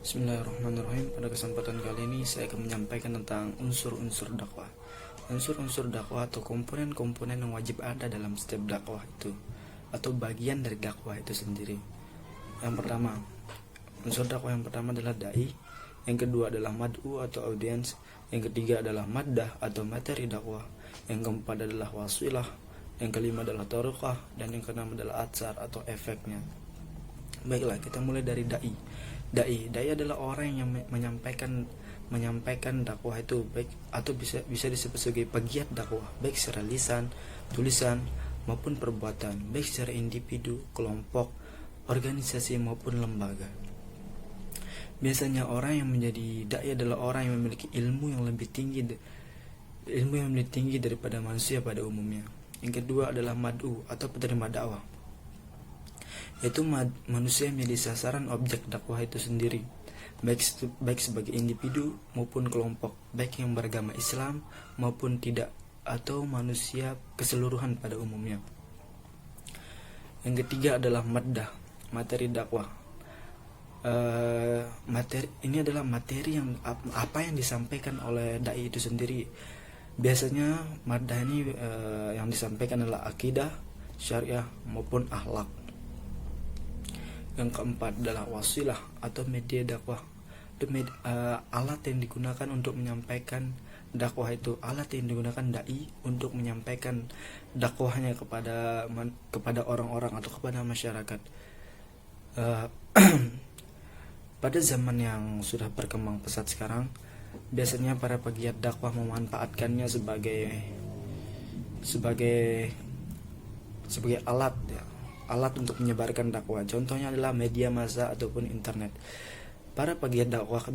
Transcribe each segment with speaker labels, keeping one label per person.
Speaker 1: Bismillahirrahmanirrahim. Pada kesempatan kali ini saya akan menyampaikan tentang unsur-unsur dakwah. Unsur-unsur dakwah atau komponen-komponen yang wajib ada dalam setiap dakwah itu, atau bagian dari dakwah itu sendiri. Yang pertama, unsur dakwah yang pertama adalah dai. Yang kedua adalah mad'u atau audiens. Yang ketiga adalah maddah atau materi dakwah. Yang keempat adalah wasilah. Yang kelima adalah tariqah, dan yang keenam adalah atsar atau efeknya. Baiklah, kita mulai dari dai. Dai adalah orang yang menyampaikan dakwah itu, baik atau bisa disebut sebagai pegiat dakwah, baik secara lisan, tulisan maupun perbuatan, baik secara individu, kelompok, organisasi maupun lembaga. Biasanya orang yang menjadi dai adalah orang yang memiliki ilmu yang lebih tinggi daripada manusia pada umumnya. Yang kedua adalah mad'u atau penerima dakwah, yaitu manusia yang menjadi sasaran objek dakwah itu sendiri, baik sebagai individu maupun kelompok, baik yang beragama Islam maupun tidak, atau manusia keseluruhan pada umumnya. Yang ketiga adalah maddah, materi dakwah. Ini adalah materi yang apa yang disampaikan oleh dai itu sendiri. Biasanya maddah ini yang disampaikan adalah akidah, syariah maupun akhlak. Yang keempat adalah wasilah atau media dakwah. Alat yang digunakan untuk menyampaikan dakwah itu, alat yang digunakan dai untuk menyampaikan dakwahnya kepada orang-orang atau kepada masyarakat. Pada zaman yang sudah berkembang pesat sekarang, biasanya para pegiat dakwah memanfaatkannya sebagai alat ya, alat untuk menyebarkan dakwah. Contohnya adalah media massa ataupun internet. Para pegiat dakwah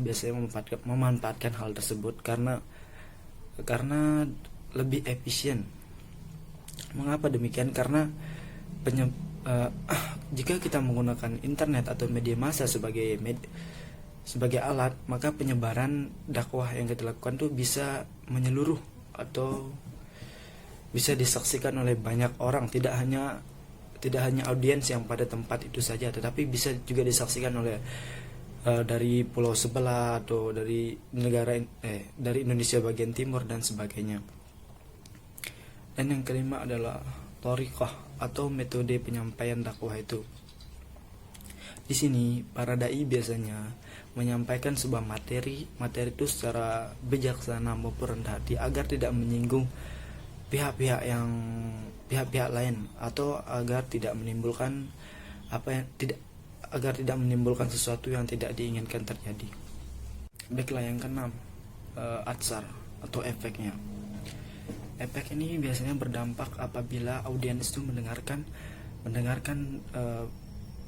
Speaker 1: biasanya memanfaatkan hal tersebut karena lebih efisien. Mengapa demikian? Karena jika kita menggunakan internet atau media massa sebagai alat, maka penyebaran dakwah yang kita lakukan itu bisa menyeluruh atau bisa disaksikan oleh banyak orang, tidak hanya audiens yang pada tempat itu saja, tetapi bisa juga disaksikan oleh dari pulau sebelah atau dari dari Indonesia bagian timur dan sebagainya. Dan yang kelima adalah thariqah atau metode penyampaian dakwah itu. Di sini para dai biasanya menyampaikan sebuah materi itu secara bijaksana maupun rendah hati agar tidak menyinggung pihak-pihak lain, atau agar tidak menimbulkan sesuatu yang tidak diinginkan terjadi. Baiklah, yang keenam, atsar atau efeknya. Efek ini biasanya berdampak apabila audiens itu mendengarkan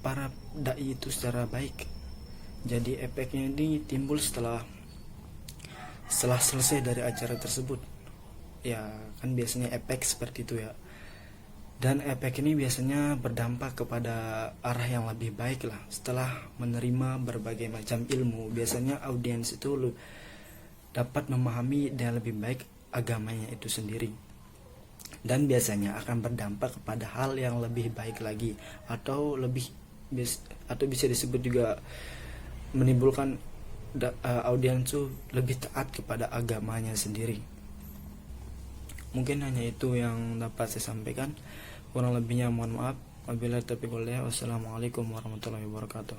Speaker 1: para dai itu secara baik. Jadi efeknya ini timbul setelah selesai dari acara tersebut. Ya, kan biasanya efek seperti itu ya. Dan efek ini biasanya berdampak kepada arah yang lebih baik lah. Setelah menerima berbagai macam ilmu, biasanya audiens itu dapat memahami dengan lebih baik agamanya itu sendiri. Dan biasanya akan berdampak kepada hal yang lebih baik lagi, atau bisa disebut juga menimbulkan audiens itu lebih taat kepada agamanya sendiri. Mungkin hanya itu yang dapat saya sampaikan. Kurang lebihnya mohon maaf. Wabillahi taufiq wal hidayah. Wassalamualaikum warahmatullahi wabarakatuh.